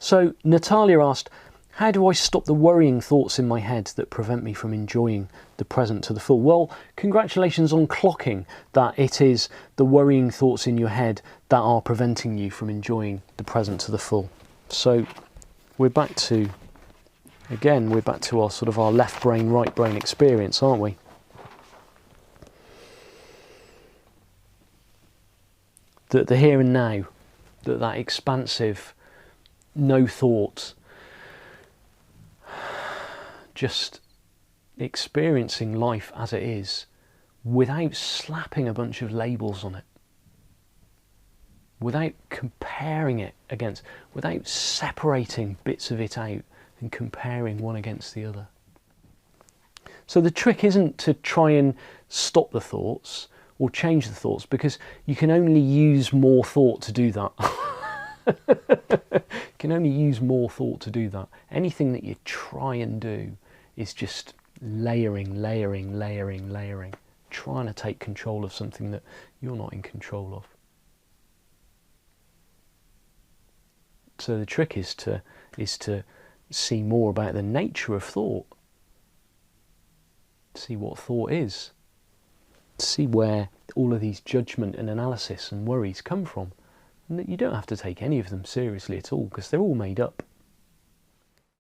So Natalia asked, how do I stop the worrying thoughts in my head that prevent me from enjoying the present to the full? Well, congratulations on clocking that it is the worrying thoughts in your head that are preventing you from enjoying the present to the full. So we're back to our sort of our left brain, right brain experience, aren't we? That the here and now, that expansive, no thoughts, just experiencing life as it is without slapping a bunch of labels on it, without comparing it against, without separating bits of it out and comparing one against the other. So the trick isn't to try and stop the thoughts or change the thoughts, because you can only use more thought to do that. You can only use more thought to do that. Anything that you try and do is just layering, trying to take control of something that you're not in control of. So the trick is to see more about the nature of thought, see what thought is, see where all of these judgment and analysis and worries come from, and that you don't have to take any of them seriously at all, because they're all made up.